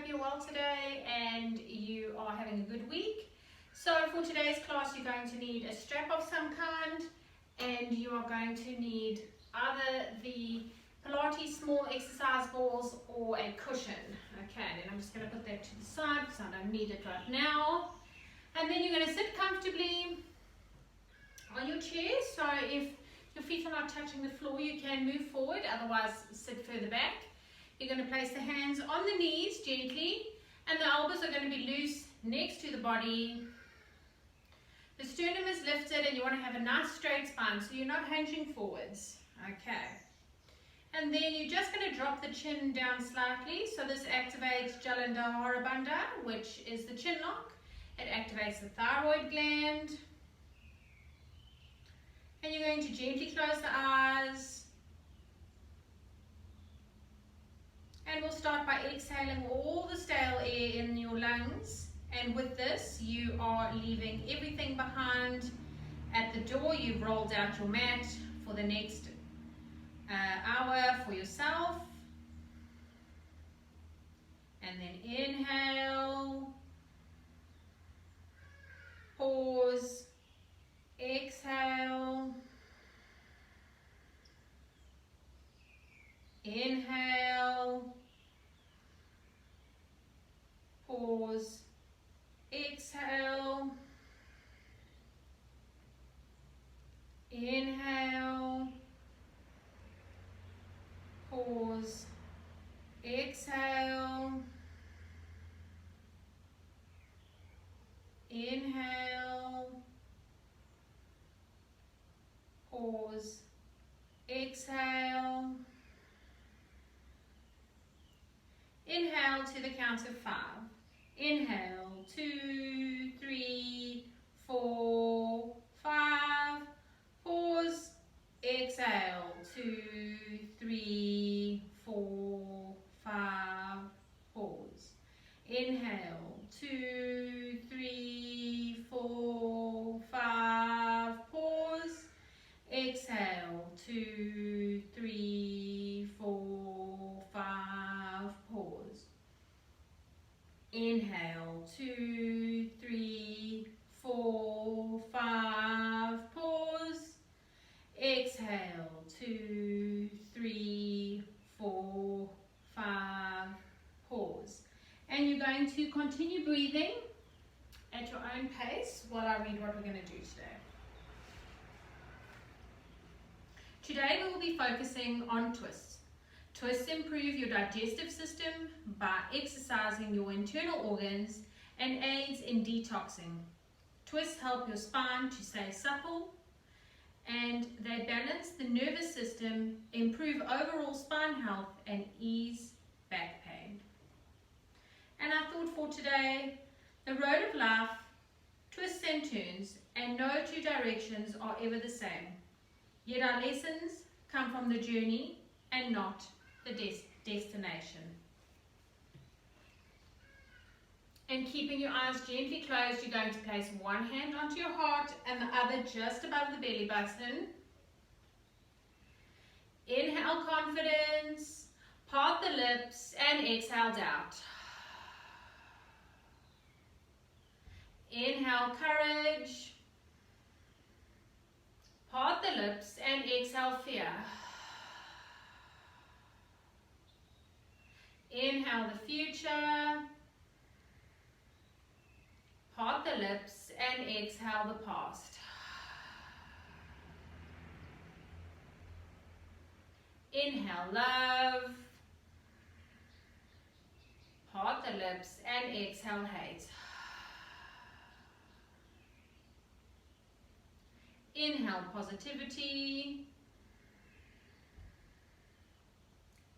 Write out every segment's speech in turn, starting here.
hope you're well today and you are having a good week. So for today's class, you're going to need a strap of some kind, and you are going to need either the Pilates small exercise balls or a cushion. Okay, then I'm just going to put that to the side because I don't need it right now. And then you're going to sit comfortably on your chair. So if your feet are not touching the floor, you can move forward, otherwise sit further back. You're going to place the hands on the knees gently, and the elbows are going to be loose next to the body. The sternum is lifted and you want to have a nice straight spine, so you're not hinging forwards. Okay. And then you're just going to drop the chin down slightly. So this activates Jalandhara Bandha, which is the chin lock. It activates the thyroid gland. And you're going to gently close the eyes. And we'll start by exhaling all the stale air in your lungs. And with this, you are leaving everything behind at the door. You've rolled out your mat for the next hour for yourself. And then inhale, pause, exhale, inhale, pause, exhale, inhale, pause, exhale, inhale, pause, exhale. Inhale to the count of 5. Inhale, 2, 3, 4, 5. Pause. Exhale, 2, 3, 4, 5. Pause. Inhale, 2, 3, 4, 5. Pause. Exhale, 2, 3, 4, 5. Pause. Inhale, 2, 3, 4, 5. Pause. Exhale, 2, 3, 4, 5. Pause. And you're going to continue breathing at your own pace while I read what we're going to do today. Today we will be focusing on twists. Twists improve your digestive system by exercising your internal organs and aids in detoxing. Twists help your spine to stay supple, and they balance the nervous system, improve overall spine health, and ease back pain. And I thought for today, the road of life, twists and turns, and no two directions are ever the same. Yet our lessons come from the journey and not the destination. And keeping your eyes gently closed, you're going to place one hand onto your heart and the other just above the belly button. Inhale confidence, part the lips, and exhale out. Inhale courage, part the lips, and exhale fear. Inhale the future, part the lips, and exhale the past. Inhale love, part the lips, and exhale hate. Inhale positivity,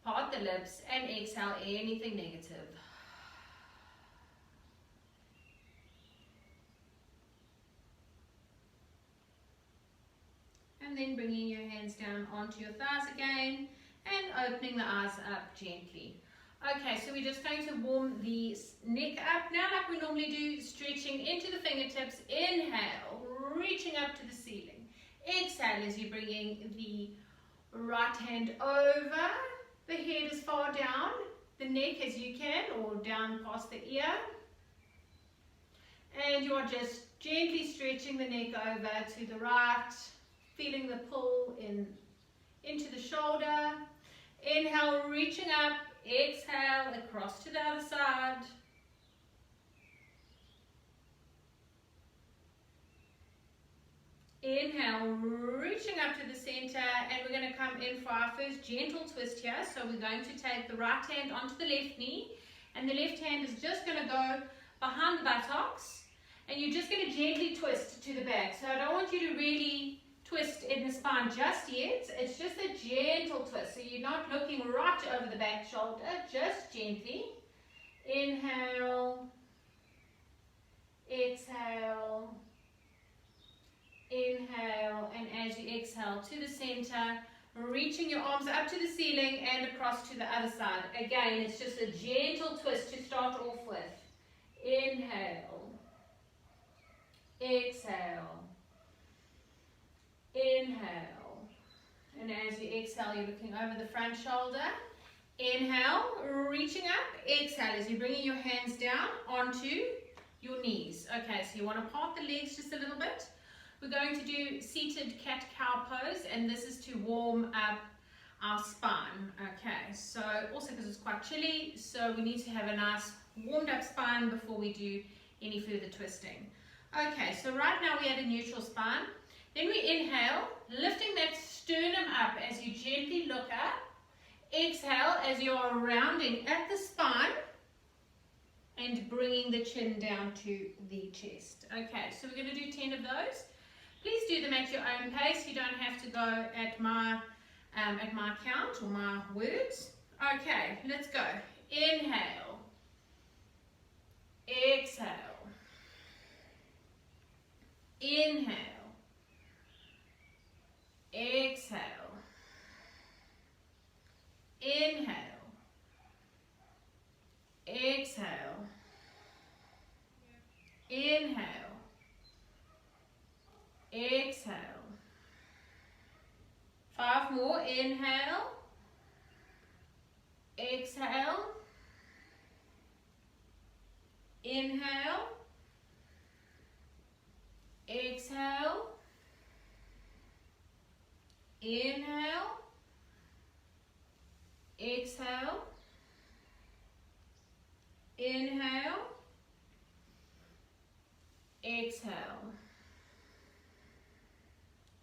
part the lips, and exhale anything negative. And then bringing your hands down onto your thighs again and opening the eyes up gently. Okay, so we're just going to warm the neck up now like we normally do, stretching into the fingertips. Inhale, reaching up to the ceiling. Exhale as you're bringing the right hand over. The head is far down the neck as you can, or down past the ear. And you are just gently stretching the neck over to the right, feeling the pull into the shoulder. Inhale, reaching up. Exhale, across to the other side. Inhale, reaching up to the center, and we're going to come in for our first gentle twist here. So we're going to take the right hand onto the left knee, and the left hand is just going to go behind the buttocks, and you're just going to gently twist to the back. So I don't want you to really twist in the spine just yet. It's just a gentle twist, so you're not looking right over the back shoulder, just gently. Inhale, exhale, inhale, and as you exhale to the center, reaching your arms up to the ceiling and across to the other side. Again, it's just a gentle twist to start off with. Inhale, exhale, inhale, and as you exhale, you're looking over the front shoulder. Inhale, reaching up. Exhale as you're bringing your hands down onto your knees. Okay, so you want to part the legs just a little bit. We're going to do seated cat-cow pose, and this is to warm up our spine. Okay, so also because it's quite chilly, so we need to have a nice warmed up spine before we do any further twisting. Okay, so right now we're at a neutral spine. Then we inhale, lifting that sternum up as you gently look up. Exhale as you are rounding at the spine and bringing the chin down to the chest. Okay, so we're going to do 10 of those. Please do them at your own pace. You don't have to go at my count or my words. Okay, let's go. Inhale, exhale, inhale, exhale, inhale, exhale, inhale, exhale. 5 more. Inhale, exhale, inhale, exhale, inhale, exhale, inhale, exhale.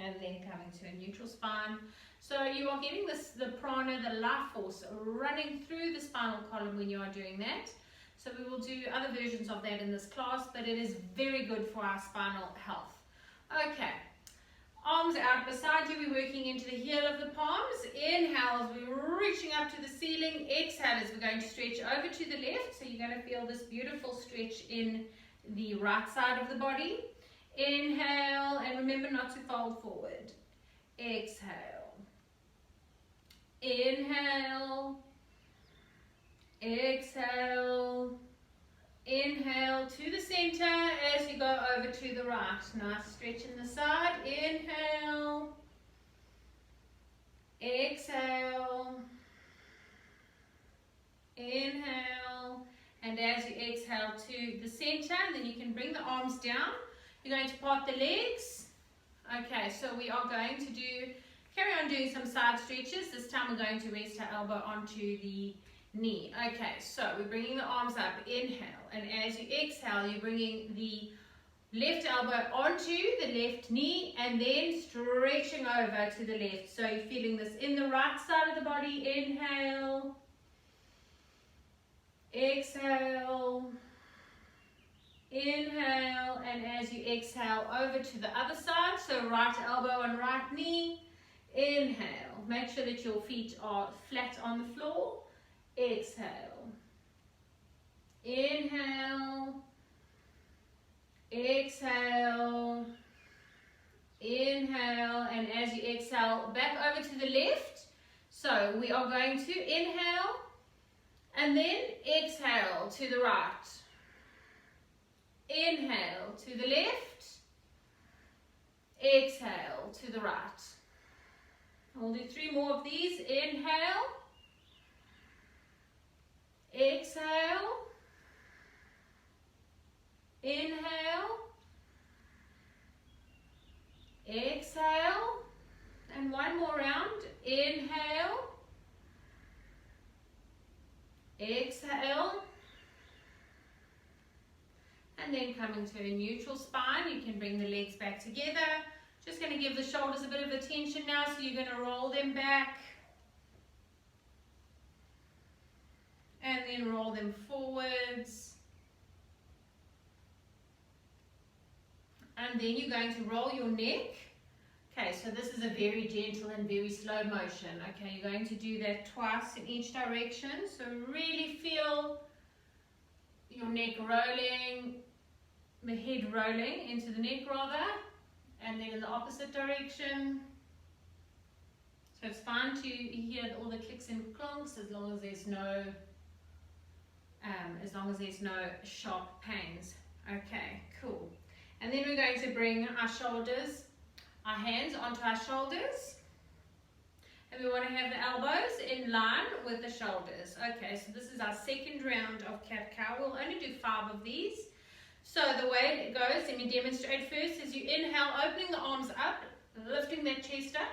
And then coming to a neutral spine. So you are getting the prana, the life force, running through the spinal column when you are doing that. So we will do other versions of that in this class, but it is very good for our spinal health. Okay, arms out beside you, we're working into the heel of the palms. Inhale as we're reaching up to the ceiling. Exhale as we're going to stretch over to the left. So you're going to feel this beautiful stretch in the right side of the body. Inhale, and remember not to fold forward. Exhale. Inhale. Exhale. Inhale to the center as you go over to the right. Nice stretch in the side. Inhale. Exhale. Inhale. And as you exhale to the center, then you can bring the arms down. You're going to part the legs. Okay, so we are going to carry on doing some side stretches. This time we're going to rest our elbow onto the knee. Okay, so we're bringing the arms up. Inhale, and as you exhale, you're bringing the left elbow onto the left knee and then stretching over to the left. So you're feeling this in the right side of the body. Inhale, exhale, inhale, and as you exhale over to the other side, so right elbow and right knee. Inhale, make sure that your feet are flat on the floor. Exhale, inhale, exhale, inhale, and as you exhale back over to the left. So we are going to inhale and then exhale to the right. Inhale to the left, exhale to the right. We'll do 3 more of these. Inhale, exhale, inhale, exhale, and one more round, inhale, exhale, and then coming to a neutral spine, you can bring the legs back together. Just going to give the shoulders a bit of attention now, so you're going to roll them back and then roll them forwards, and then you're going to roll your neck. Okay, so this is a very gentle and very slow motion. Okay, you're going to do that twice in each direction, so really feel your neck rolling, the head rolling into the neck rather, and then in the opposite direction. So it's fine to hear all the clicks and clonks as long as there's no sharp pains. Okay, cool. And then we're going to bring our shoulders, our hands onto our shoulders, and we want to have the elbows in line with the shoulders. Okay, so this is our second round of cat-cow. We'll only do 5 of these. So the way it goes, let me demonstrate first, is you inhale, opening the arms up, lifting that chest up.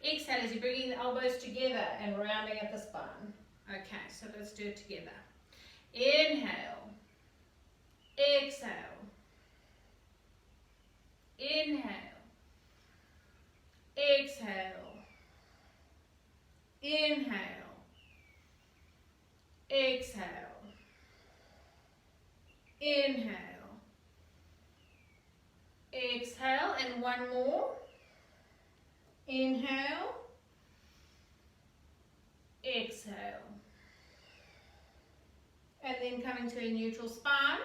Exhale as you're bringing the elbows together and rounding at the spine. Okay, so let's do it together. Inhale, exhale, inhale, exhale, inhale, exhale, inhale, exhale, and one more. Inhale, exhale, and then coming to a neutral spine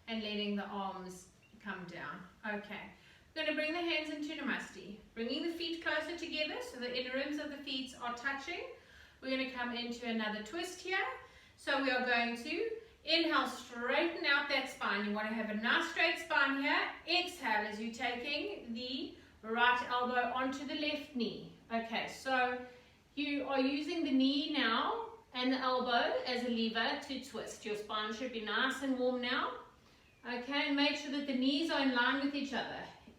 and letting the arms come down. Okay, we're going to bring the hands into Namaste, bringing the feet closer together so the inner rims of the feet are touching. We're going to come into another twist here. So we are going to inhale, straighten out that spine. You want to have a nice straight spine here. Exhale as you're taking the right elbow onto the left knee. Okay, so you are using the knee now and the elbow as a lever to twist. Your spine should be nice and warm now. Okay, and make sure that the knees are in line with each other.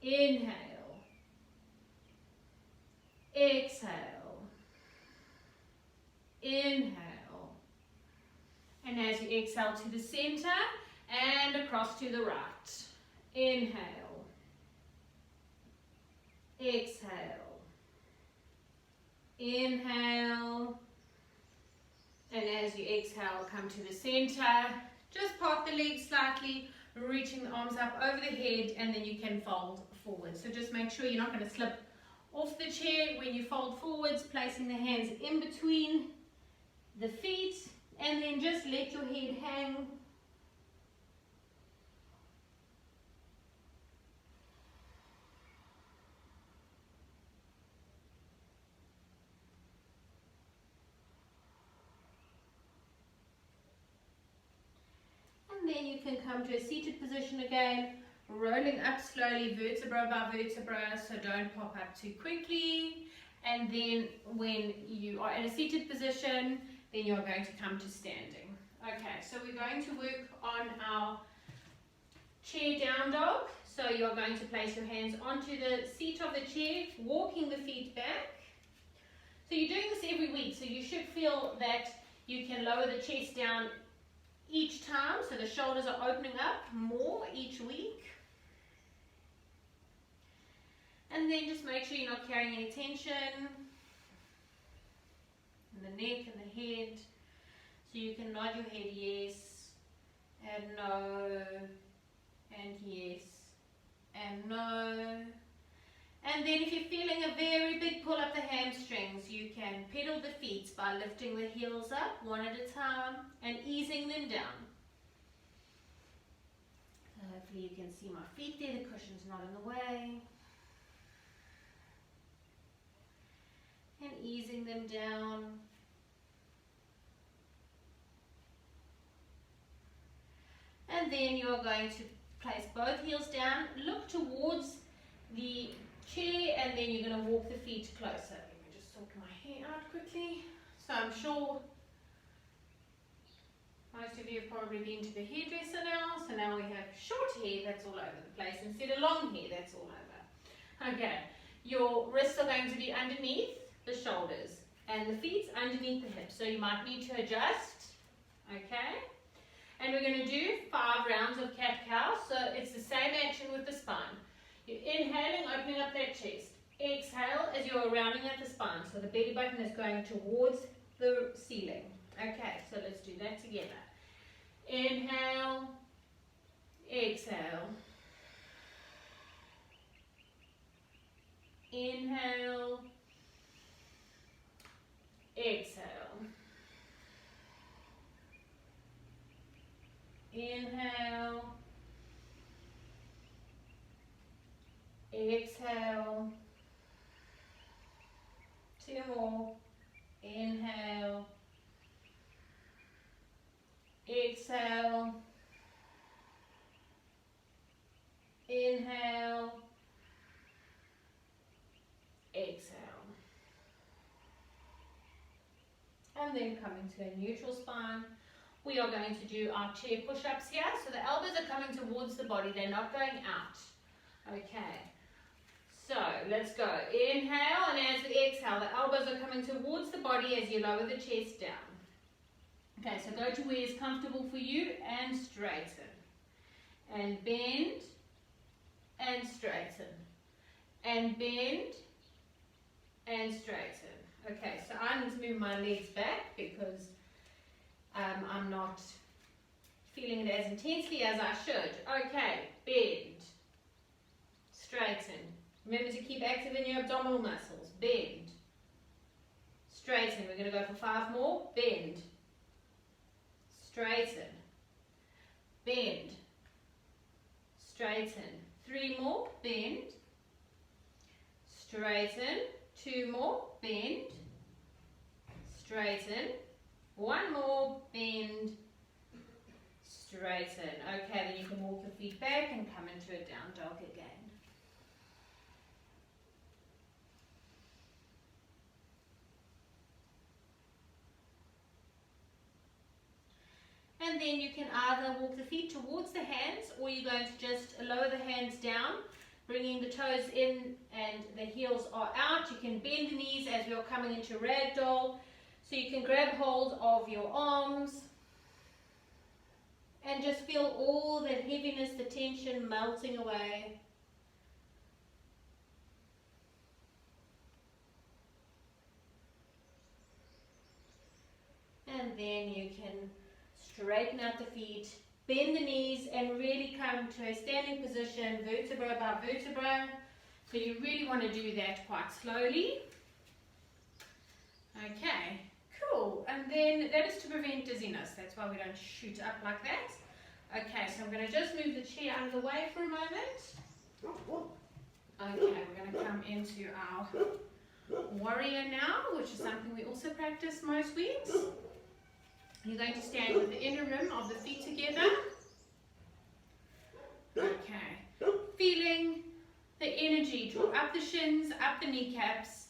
Inhale, exhale, inhale, and as you exhale to the center and across to the right. Inhale, exhale, inhale, and as you exhale, come to the center. Just part the legs slightly, reaching the arms up over the head, and then you can fold forward. So just make sure you're not going to slip off the chair when you fold forwards, placing the hands in between the feet, and then just let your head hang. And then you can come to a seated position again, rolling up slowly, vertebra by vertebra, so don't pop up too quickly. And then when you are in a seated position, then you're going to come to standing. Okay, so we're going to work on our chair down dog. So you're going to place your hands onto the seat of the chair, walking the feet back. So you're doing this every week, so you should feel that you can lower the chest down each time, so the shoulders are opening up more each week. And then just make sure you're not carrying any tension in the neck and the head. So you can nod your head yes, and no, and yes, and no. And then if you're feeling a very big pull up the hamstrings, you can pedal the feet by lifting the heels up one at a time and easing them down. So hopefully you can see my feet there, the cushion's not in the way. And easing them down. And then you are going to place both heels down, look towards the chair, and then you're going to walk the feet closer. Let me just sort my hair out quickly. So I'm sure Most of you have probably been to the hairdresser now, so now we have short hair that's all over the place instead of long hair that's all over. Okay, your wrists are going to be underneath the shoulders and the feet underneath the hips, so you might need to adjust, okay? And we're going to do 5 rounds of cat-cow, so it's the same action with the spine. You're inhaling, opening up that chest. Exhale as you're rounding at the spine, so the belly button is going towards the ceiling. Okay, so let's do that together. Inhale, exhale. Inhale, exhale. Inhale, exhale. 2 more. Inhale, exhale. Inhale, exhale. And then coming to a neutral spine. We are going to do our chair push-ups here. So the elbows are coming towards the body, they're not going out. Okay, so let's go. Inhale, and as we exhale, the elbows are coming towards the body as you lower the chest down. Okay, so go to where is comfortable for you and straighten. And bend, and straighten. And bend, and straighten. Okay, so I need to move my legs back because I'm not feeling it as intensely as I should. Okay, bend, straighten. Remember to keep active in your abdominal muscles. Bend, straighten. We're going to go for 5 more. Bend, straighten, bend, straighten. 3 more. Bend, straighten. 2 more. Bend, straighten. 1 more. Bend, straighten. Okay, then you can walk your feet back and come into a down dog again. And then you can either walk the feet towards the hands, or you're going to just lower the hands down, bringing the toes in and the heels are out. You can bend the knees as we're coming into ragdoll. So you can grab hold of your arms and just feel all that heaviness, the tension melting away. And then you can straighten out the feet, bend the knees, and really come to a standing position, vertebra by vertebra. So you really want to do that quite slowly. Okay, cool. And then that is to prevent dizziness. That's why we don't shoot up like that. Okay, so I'm going to just move the chair out of the way for a moment. Okay, we're going to come into our warrior now, which is something we also practice most weeks. You're going to stand with the inner rim of the feet together. Okay. Feeling the energy draw up the shins, up the kneecaps,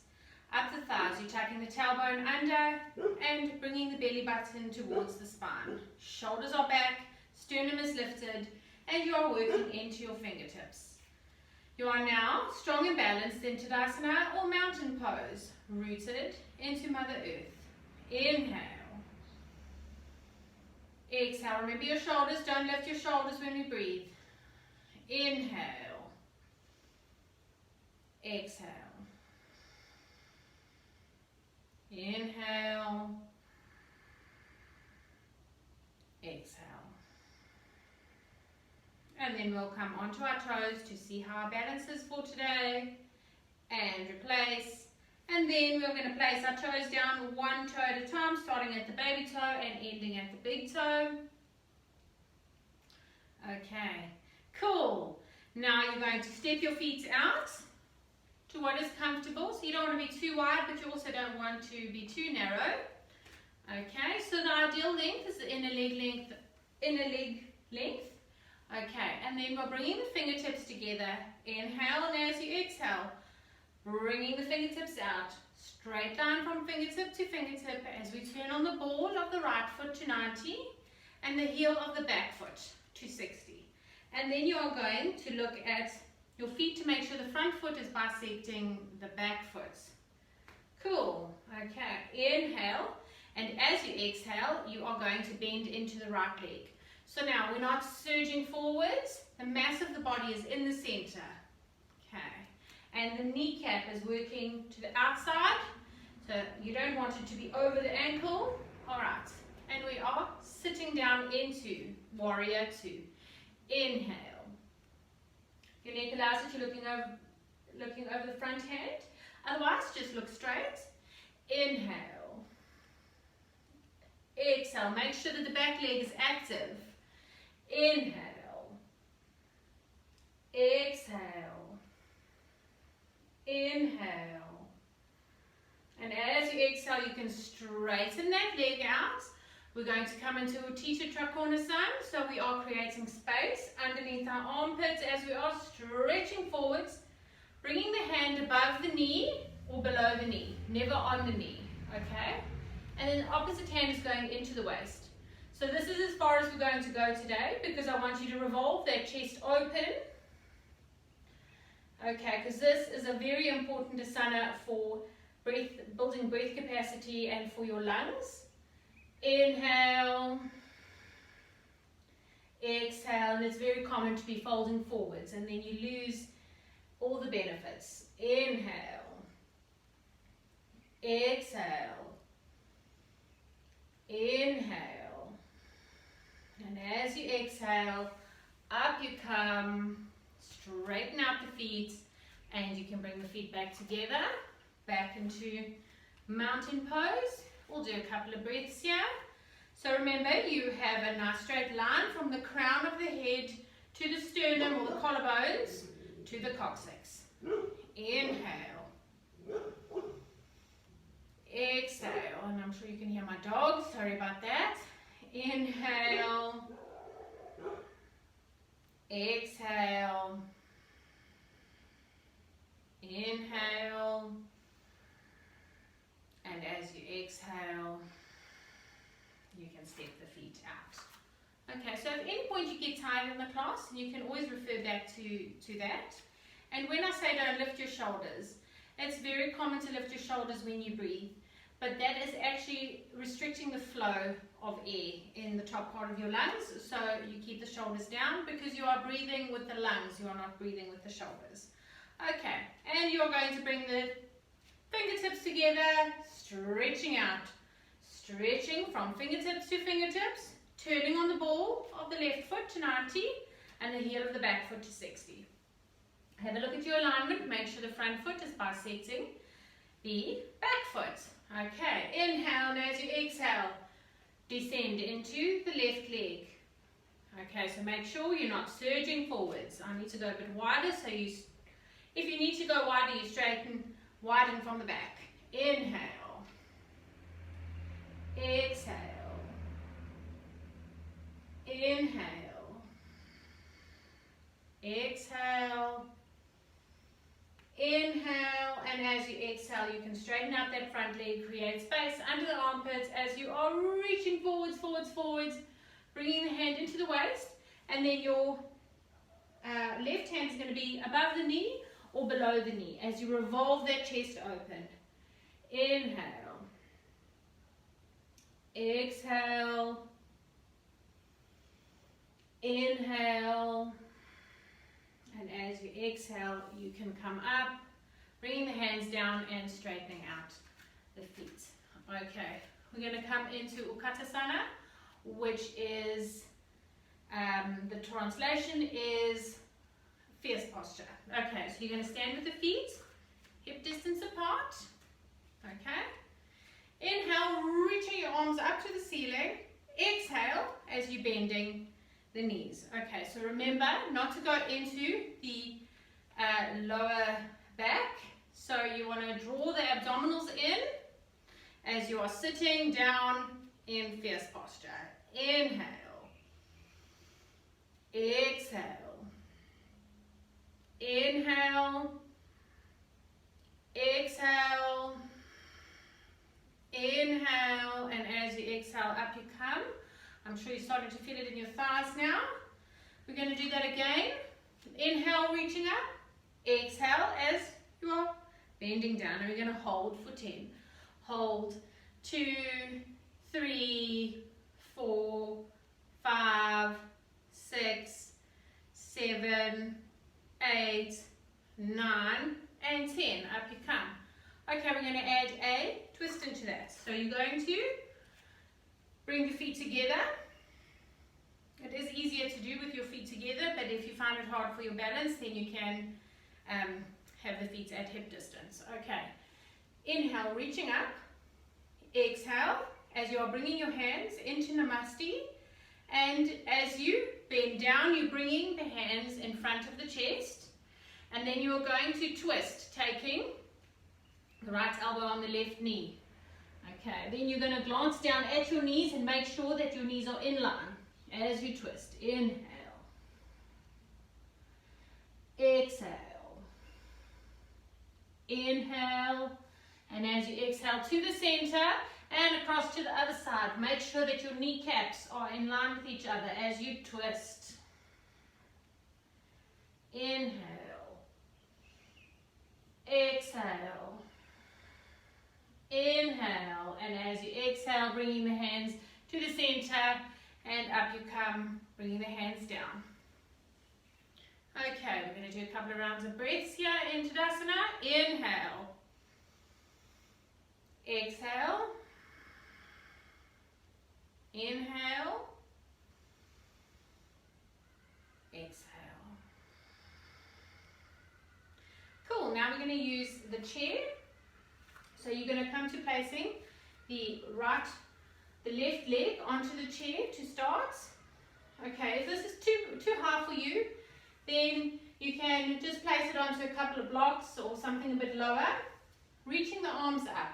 up the thighs. You're tucking the tailbone under and bringing the belly button towards the spine. Shoulders are back, sternum is lifted, and you are working into your fingertips. You are now strong and balanced in Tadasana or mountain pose, rooted into Mother Earth. Inhale. Exhale. Remember your shoulders. Don't lift your shoulders when we breathe. Inhale. Exhale. Inhale. Exhale. And then we'll come onto our toes to see how our balance is for today. And replace. And then we're going to place our toes down 1 toe at a time, starting at the baby toe and ending at the big toe. Okay, cool. Now you're going to step your feet out to what is comfortable. So you don't want to be too wide, but you also don't want to be too narrow. Okay, so the ideal length is the inner leg length. Okay, and then we're bringing the fingertips together. Inhale, and as you exhale, bringing the fingertips out, straight line from fingertip to fingertip as we turn on the ball of the right foot to 90 and the heel of the back foot to 60. And then you are going to look at your feet to make sure the front foot is bisecting the back foot. Cool. Okay. Inhale. And as you exhale, you are going to bend into the right leg. So now we're not surging forwards. The mass of the body is in the center. Okay. And the kneecap is working to the outside. So you don't want it to be over the ankle. All right. And we are sitting down into Warrior Two. Inhale. Your neck allows it to looking over the front hand. Otherwise, just look straight. Inhale. Exhale. Make sure that the back leg is active. Inhale. Exhale. Inhale. And as you exhale, you can straighten that leg out. We're going to come into Utthita Trikonasana, so we are creating space underneath our armpits as we are stretching forwards, bringing the hand above the knee or below the knee, never on the knee, okay? And then the opposite hand is going into the waist. So this is as far as we're going to go today because I want you to revolve that chest open, okay, because this is a very important asana for building breath capacity and for your lungs. Inhale, exhale, and it's very common to be folding forwards and then you lose all the benefits. Inhale, exhale, inhale, and as you exhale, up you come, straighten out the feet, and you can bring the feet back together, back into mountain pose. We'll do a couple of breaths here. So remember, you have a nice straight line from the crown of the head to the sternum or the collarbones to the coccyx. Inhale. Exhale. And I'm sure you can hear my dog. Sorry about that. Inhale. Exhale. Inhale. And as you exhale, you can step the feet out. Okay, so at any point you get tired in the class, you can always refer back to that. And when I say don't lift your shoulders, it's very common to lift your shoulders when you breathe, but that is actually restricting the flow of air in the top part of your lungs. So you keep the shoulders down because you are breathing with the lungs, you are not breathing with the shoulders. Okay, and you're going to bring the fingertips together, stretching out. Stretching from fingertips to fingertips, turning on the ball of the left foot to 90 and the heel of the back foot to 60. Have a look at your alignment, make sure the front foot is bisecting the back foot. Okay, inhale, and as you exhale, descend into the left leg. Okay, so make sure you're not surging forwards. I need to go a bit wider, so if you need to go wider, you widen from the back. Inhale. Exhale. Inhale. Exhale. Inhale, and as you exhale, you can straighten out that front leg, create space under the armpits as you are reaching forwards, bringing the hand into the waist, and then your left hand is going to be above the knee or below the knee as you revolve that chest open. Inhale. Exhale. Inhale. And as you exhale, you can come up, bringing the hands down and straightening out the feet. Okay, we're going to come into Utkatasana, which is, the translation is fierce posture. Okay, so you're going to stand with the feet hip distance apart. Okay. Inhale, reaching your arms up to the ceiling. Exhale as you're bending the knees. Okay, so remember not to go into the lower back. So you want to draw the abdominals in as you are sitting down in fierce posture. Inhale. Exhale. Inhale. Exhale. Inhale, and as you exhale, up you come. I'm sure you're starting to feel it in your thighs now. We're going to do that again. Inhale, reaching up. Exhale as you are bending down. And we're going to hold for 10. Hold. 2, 3, 4, 5, 6, 7, 8, 9, and 10. Up you come. Okay, we're going to add a twist into that. So you're going to bring the feet together. It is easier to do with your feet together, but if you find it hard for your balance, then you can have the feet at hip distance. Okay, inhale, reaching up. Exhale, as you are bringing your hands into Namaste. And as you bend down, you're bringing the hands in front of the chest. And then you're going to twist, taking the right elbow on the left knee. Okay, then you're going to glance down at your knees and make sure that your knees are in line as you twist. Inhale. Exhale. Inhale. And as you exhale to the center and across to the other side, make sure that your kneecaps are in line with each other as you twist. Inhale. Exhale. Inhale. And as you exhale, bringing the hands to the center and up you come, bringing the hands down. Okay, we're going to do a couple of rounds of breaths here in Tadasana. Inhale. Exhale. Inhale. Exhale. Cool, now we're going to use the chair. So you're going to come to placing the left leg onto the chair to start. Okay, if this is too high for you, then you can just place it onto a couple of blocks or something a bit lower, reaching the arms up.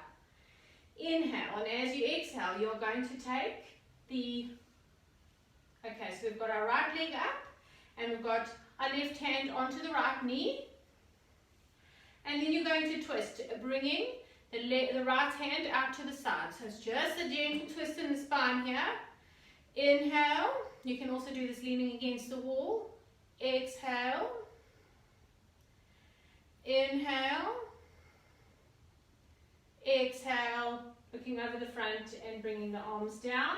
Inhale, and as you exhale, you're going to take okay, so we've got our right leg up, and we've got our left hand onto the right knee, and then you're going to twist, bringing the right hand out to the side. So it's just a gentle twist in the spine here. Inhale, you can also do this leaning against the wall. Exhale. Inhale. Exhale, looking over the front and bringing the arms down,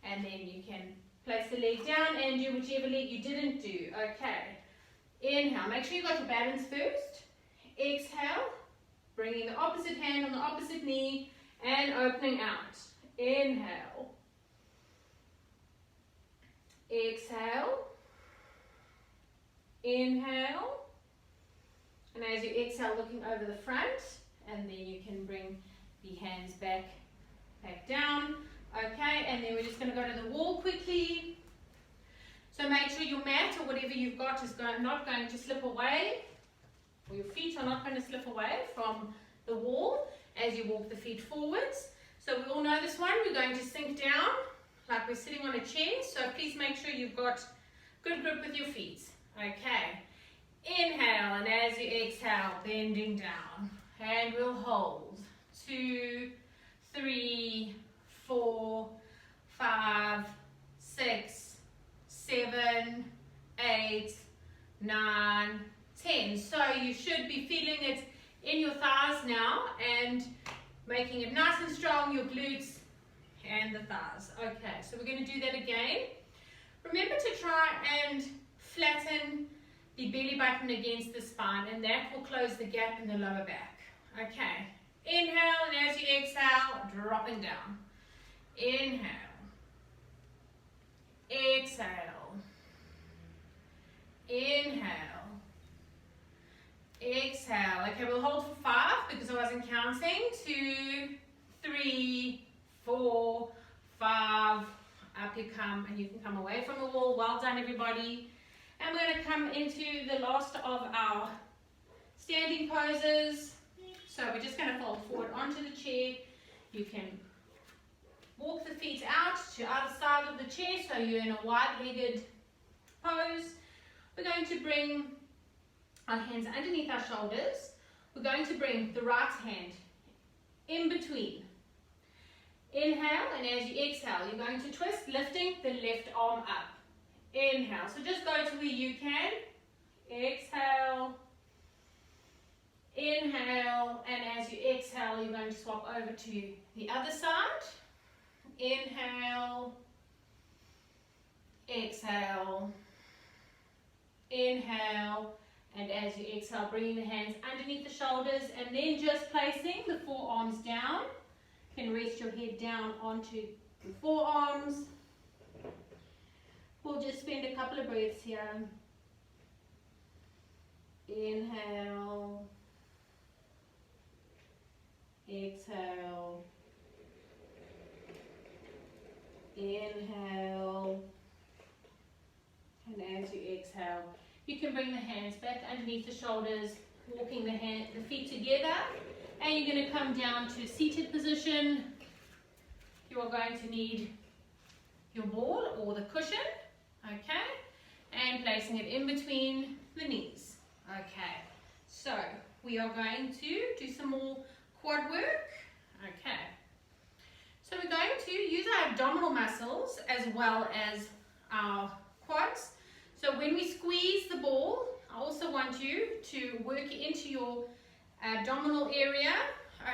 and then you can place the leg down and do whichever leg you didn't do. Okay, inhale, make sure you got your balance first. Exhale, bringing the opposite hand on the opposite knee and opening out. Inhale. Exhale. Inhale. And as you exhale, looking over the front, and then you can bring the hands back down. Okay, and then we're just going to go to the wall quickly. So make sure your mat or whatever you've got is not going to slip away, or your feet are not going to slip away from the wall as you walk the feet forwards. So we all know this one. We're going to sink down like we're sitting on a chair. So please make sure you've got good grip with your feet. Okay. Inhale, and as you exhale, bending down. And we'll hold. 2, 3, 4, 5, 6, 7, 8, 9, 10. So you should be feeling it in your thighs now and making it nice and strong, your glutes and the thighs. Okay, so we're going to do that again. Remember to try and flatten the belly button against the spine, and that will close the gap in the lower back. Okay, inhale, and as you exhale, dropping down. Inhale. Exhale. Inhale. Exhale. Okay, we'll hold for 5 because I wasn't counting. 2, 3, 4, 5. Up you come, and you can come away from the wall. Well done, everybody. And we're going to come into the last of our standing poses. So we're just going to fold forward onto the chair. You can walk the feet out to either side of the chair so you're in a wide-legged pose. We're going to bring our hands underneath our shoulders. We're going to bring the right hand in between. Inhale, and as you exhale, you're going to twist, lifting the left arm up. Inhale, so just go to where you can. Exhale. Inhale, and as you exhale, you're going to swap over to the other side. Inhale. Exhale. Inhale. And as you exhale, bringing the hands underneath the shoulders and then just placing the forearms down. You can rest your head down onto the forearms. We'll just spend a couple of breaths here. Inhale. Exhale. Inhale. And as you exhale, you can bring the hands back underneath the shoulders, walking the feet together, and you're going to come down to seated position. You are going to need your ball or the cushion, okay, and placing it in between the knees. Okay, so we are going to do some more quad work. Okay, so we're going to use our abdominal muscles as well as our quads. So when we squeeze the ball, I also want you to work into your abdominal area.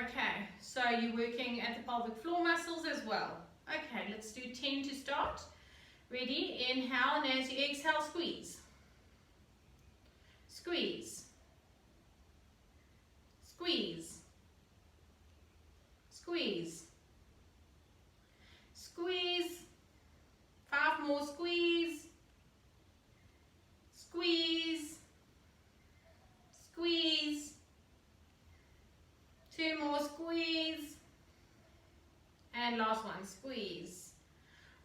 Okay, so you're working at the pelvic floor muscles as well. Okay, let's do 10 to start. Ready? Inhale, and as you exhale, squeeze. Squeeze. Squeeze. Squeeze. Squeeze. 5 more, squeeze. Squeeze. Squeeze. 2 more, squeeze. And last one, squeeze.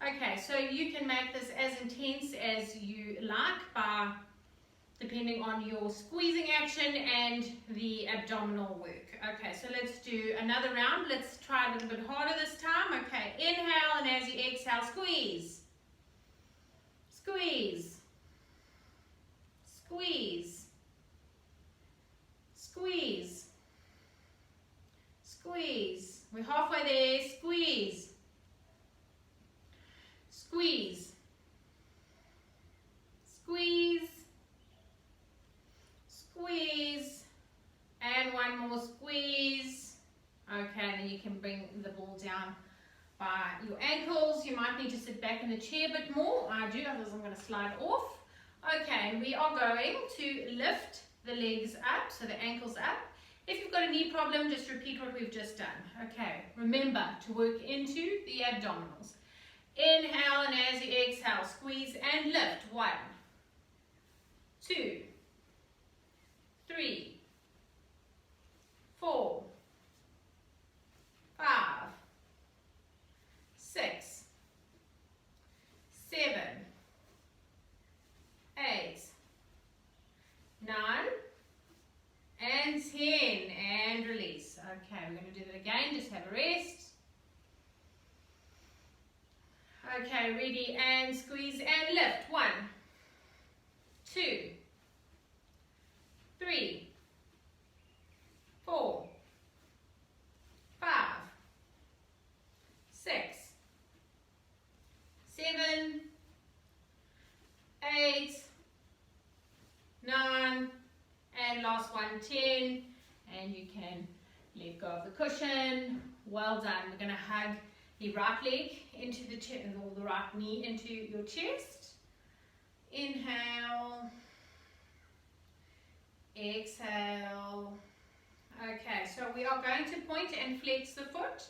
Okay, so you can make this as intense as you like by depending on your squeezing action and the abdominal work. Okay, so let's do another round. Let's try a little bit harder this time. Okay, inhale, and as you exhale, squeeze. Squeeze. Squeeze. Squeeze. Squeeze. We're halfway there. Squeeze. Squeeze. Squeeze. Squeeze. And one more squeeze. Okay, and then you can bring the ball down by your ankles. You might need to sit back in the chair a bit more. I do, otherwise I'm going to slide off. Okay, we are going to lift the legs up, so the ankles up. If you've got a knee problem, just repeat what we've just done. Okay, remember to work into the abdominals. Inhale, and as you exhale, squeeze and lift. 1, 2, 3, 4, 5, 6, 7, 8, 9, and 10, and release. Okay, we're going to do that again, just have a rest. Okay, ready, and squeeze and lift. 1, 2, 3, 4, 5, 6, 7, 8, 9, and last one, 10, and you can let go of the cushion. Well done. We're going to hug the right leg into the chest, or the right knee into your chest. Inhale. Exhale. Okay, so we are going to point and flex the foot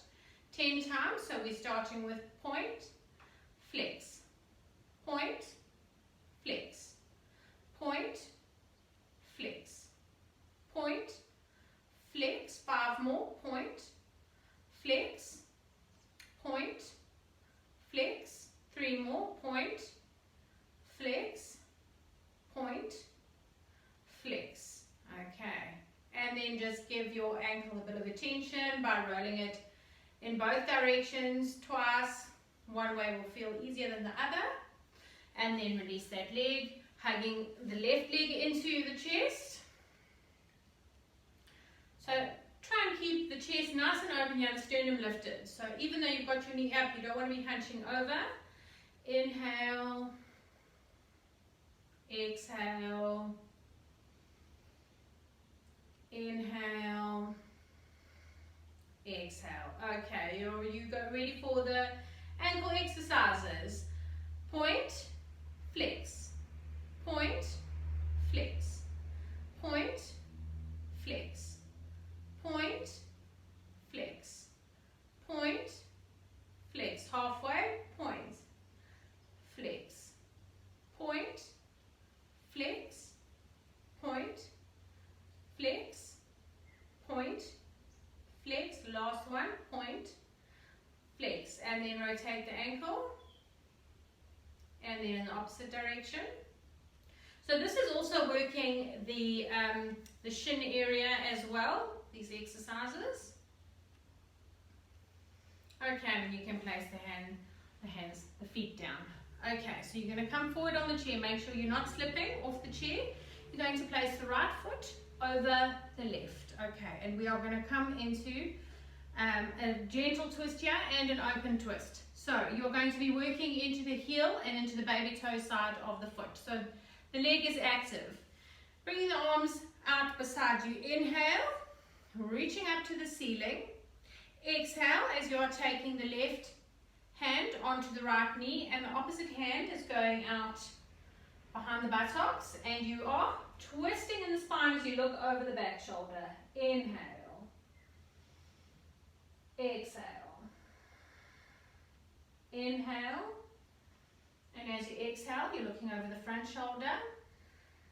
10 times. So we're starting with point, flex, point, flex, point, flex, point, flex. 5 more. Point, flex, point, flex. 3 more. Point, flex, point, flex. Okay, and then just give your ankle a bit of attention by rolling it in both directions twice. One way will feel easier than the other. And then release that leg, hugging the left leg into the chest. So try and and keep the chest nice and open here, the sternum lifted. So even though you've got your knee up, you don't want to be hunching over. Inhale, exhale, inhale, exhale. Okay, you go ready for the ankle exercises. Point, flex, point, flex, point, flex, point, flex, point, flex. Halfway, point, flex, point, flex, point, flex, point, flex. Last one, point, flex. And then rotate the ankle. And then in the opposite direction. So this is also working the shin area as well, these exercises. Okay, and you can place the feet down. Okay, so you're going to come forward on the chair. Make sure you're not slipping off the chair. You're going to place the right foot over the left. Okay, and we are going to come into a gentle twist here and an open twist. So you're going to be working into the heel and into the baby toe side of the foot. So the leg is active. Bringing the arms out beside you. Inhale, reaching up to the ceiling. Exhale as you are taking the left hand onto the right knee and the opposite hand is going out behind the buttocks and you are twisting in the spine as you look over the back shoulder. Inhale. Exhale. Inhale, and as you exhale, you're looking over the front shoulder,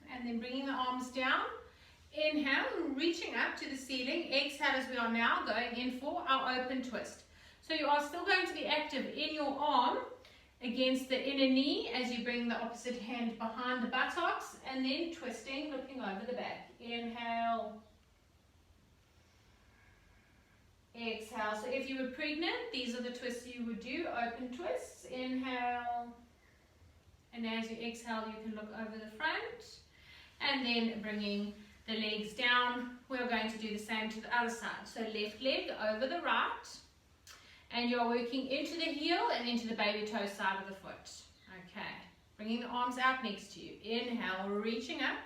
and then bringing the arms down. Inhale, and reaching up to the ceiling. Exhale as we are now going in for our open twist. So you are still going to be active in your arm against the inner knee as you bring the opposite hand behind the buttocks, and then twisting, looking over the back. Inhale. Exhale. So if you were pregnant, these are the twists you would do. Open twists. Inhale. And as you exhale, you can look over the front. And then bringing the legs down. We're going to do the same to the other side. So left leg over the right. And you're working into the heel and into the baby toe side of the foot. Okay. Bringing the arms out next to you. Inhale, reaching up.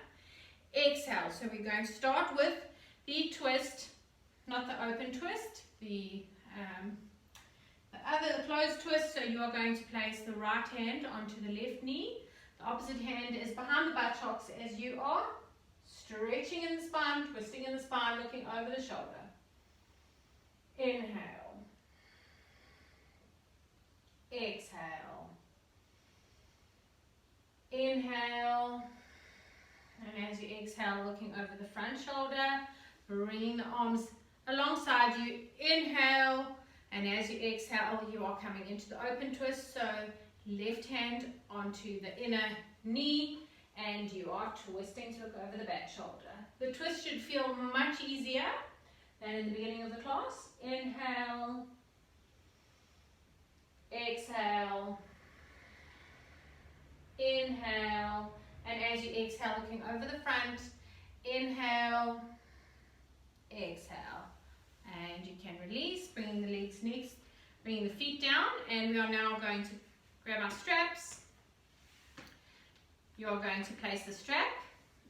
Exhale. So we're going to start with the twist. Not the open twist, the other closed twist. So you are going to place the right hand onto the left knee. The opposite hand is behind the buttocks as you are stretching in the spine, twisting in the spine, looking over the shoulder. Inhale. Exhale. Inhale. And as you exhale, looking over the front shoulder, bringing the arms alongside you. Inhale, and as you exhale, you are coming into the open twist. So left hand onto the inner knee, and you are twisting to look over the back shoulder. The twist should feel much easier than in the beginning of the class. Inhale, exhale, inhale, and as you exhale, looking over the front. Inhale, exhale. And you can release, bringing the legs next, bringing the feet down, and we are now going to grab our straps. You are going to place the strap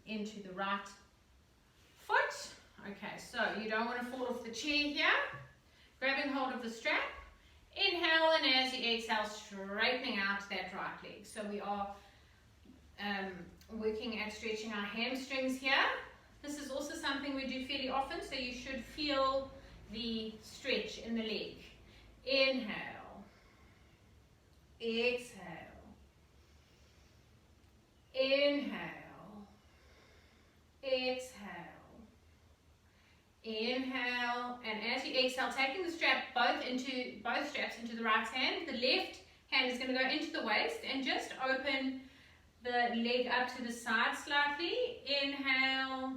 into the right foot. Okay, so you don't want to fall off the chair here. Grabbing hold of the strap. Inhale, and as you exhale, straightening out that right leg. So we are working at stretching our hamstrings here. This is also something we do fairly often, so you should feel the stretch in the leg. Inhale, exhale, inhale, exhale, inhale, and as you exhale, taking the strap both straps into the right hand. The left hand is going to go into the waist and just open the leg up to the side slightly. Inhale,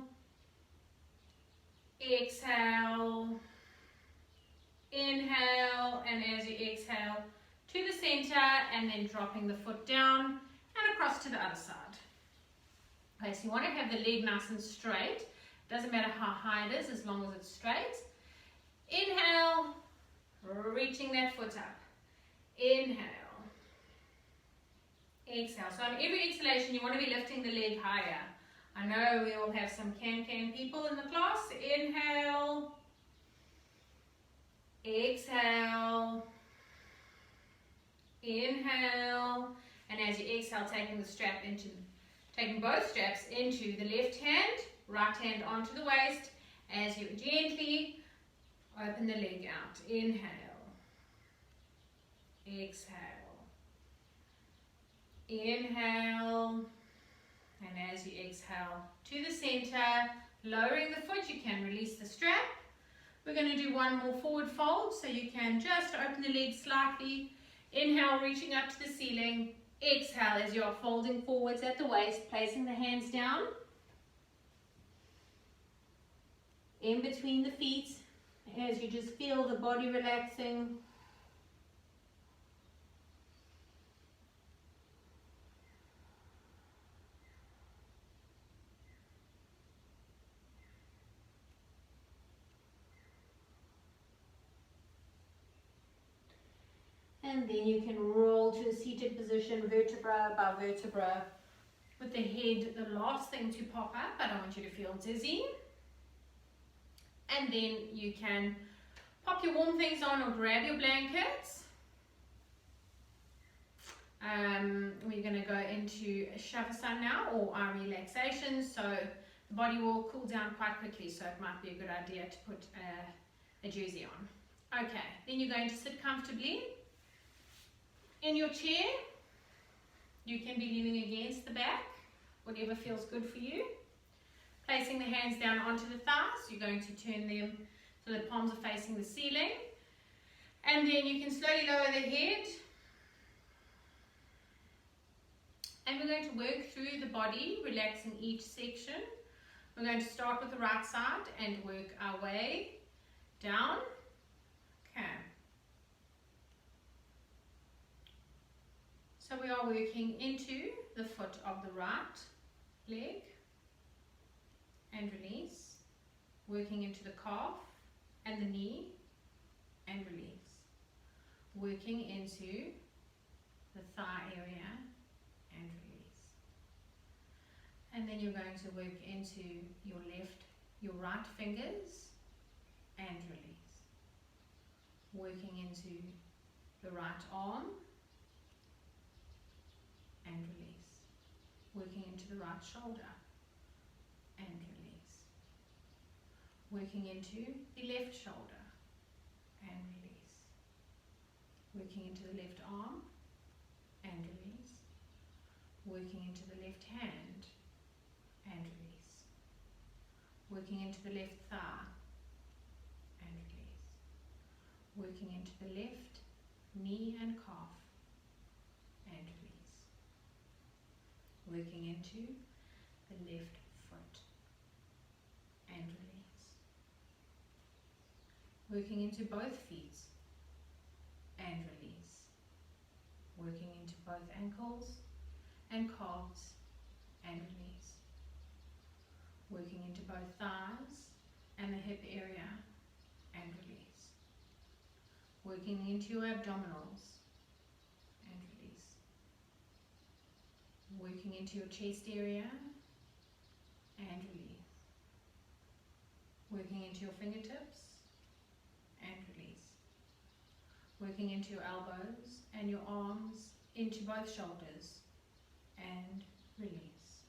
exhale, inhale, and as you exhale to the center, and then dropping the foot down and across to the other side. Okay, so you want to have the leg nice and straight. Doesn't matter how high it is as long as it's straight. Inhale, reaching that foot up. Inhale. Exhale. So on every exhalation, you want to be lifting the leg higher. I know we all have some can-can people in the class. Inhale. Exhale. Inhale. And as you exhale, taking both straps into the left hand, right hand onto the waist, as you gently open the leg out. Inhale. Exhale. Inhale. And as you exhale to the center, lowering the foot, you can release the strap. We're going to do one more forward fold, so you can just open the leg slightly. Inhale, reaching up to the ceiling. Exhale as you're folding forwards at the waist, placing the hands down in between the feet as you just feel the body relaxing. And then you can roll to a seated position, vertebra by vertebra, with the head the last thing to pop up. I don't want you to feel dizzy. And then you can pop your warm things on or grab your blankets. We're going to go into Shavasana now, or our relaxation, so the body will cool down quite quickly, so it might be a good idea to put a jersey on. Okay, then you're going to sit comfortably in your chair. You can be leaning against the back, whatever feels good for you. Placing the hands down onto the thighs, you're going to turn them so the palms are facing the ceiling. And then you can slowly lower the head. And we're going to work through the body, relaxing each section. We're going to start with the right side and work our way down. Okay. So we are working into the foot of the right leg and release. Working into the calf and the knee and release. Working into the thigh area and release. And then you're going to work into your right fingers and release. Working into the right arm and release. Working into the right shoulder and release. Working into the left shoulder and release. Working into the left arm and release. Working into the left hand and release. Working into the left thigh and release. Working into the left knee and calf and release. Working into the left foot and release. Working into both feet and release. Working into both ankles and calves and release. Working into both thighs and the hip area and release. Working into your abdominals and release. Working into your chest area and release. Working into your fingertips and release. Working into your elbows and your arms into both shoulders and release.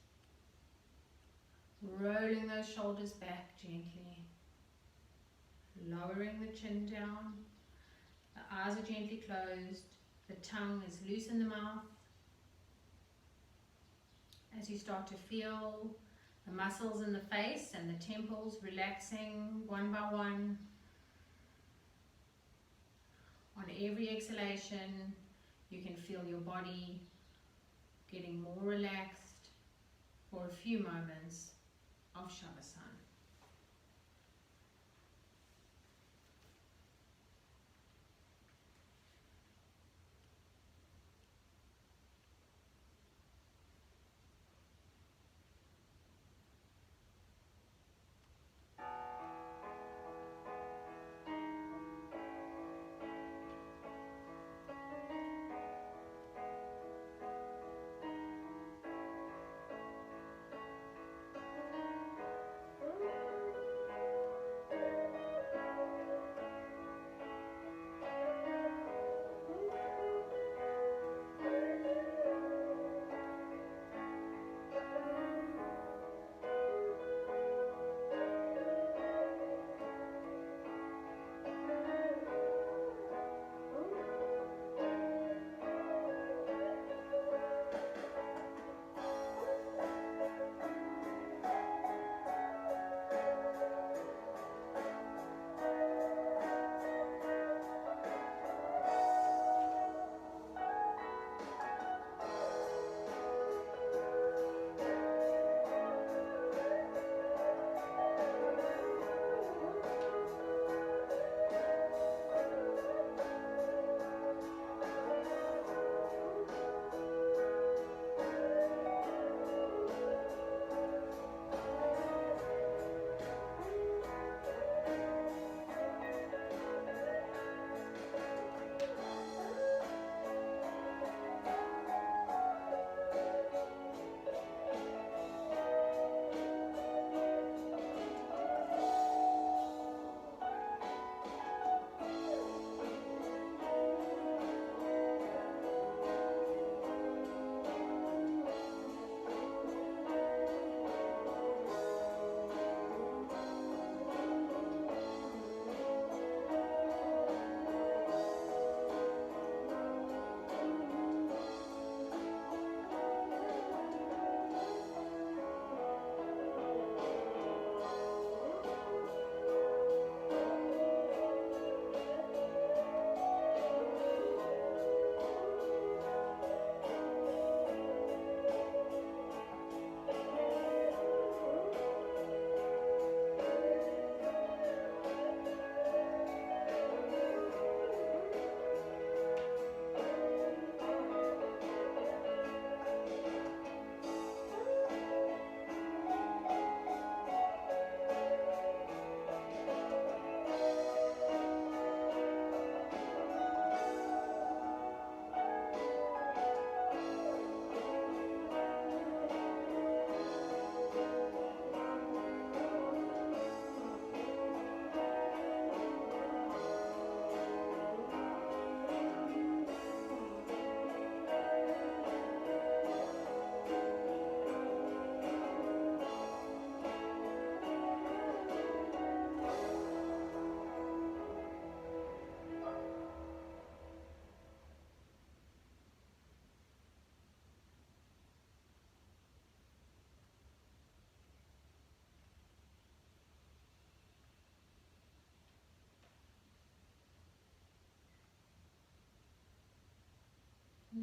Rolling those shoulders back gently. Lowering the chin down. The eyes are gently closed. The tongue is loose in the mouth. As you start to feel the muscles in the face and the temples relaxing one by one. On every exhalation, you can feel your body getting more relaxed for a few moments of Shavasana.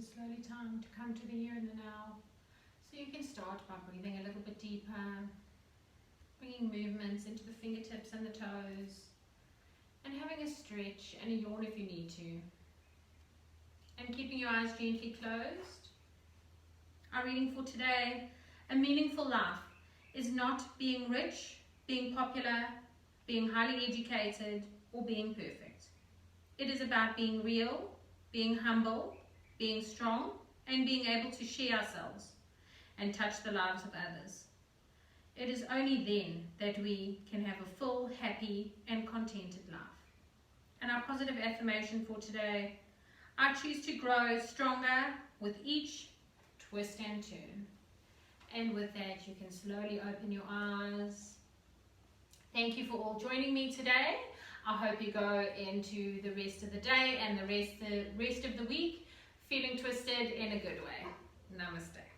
slowly time to come to the here and the now. So you can start by breathing a little bit deeper, bringing movements into the fingertips and the toes, and having a stretch and a yawn if you need to. And keeping your eyes gently closed. Our reading for today, a meaningful life is not being rich, being popular, being highly educated, or being perfect. It is about being real, being humble, being strong, and being able to share ourselves and touch the lives of others. It is only then that we can have a full, happy, and contented life. And our positive affirmation for today, I choose to grow stronger with each twist and turn. And with that, you can slowly open your eyes. Thank you for all joining me today. I hope you go into the rest of the day and the rest of the week feeling twisted in a good way. Namaste.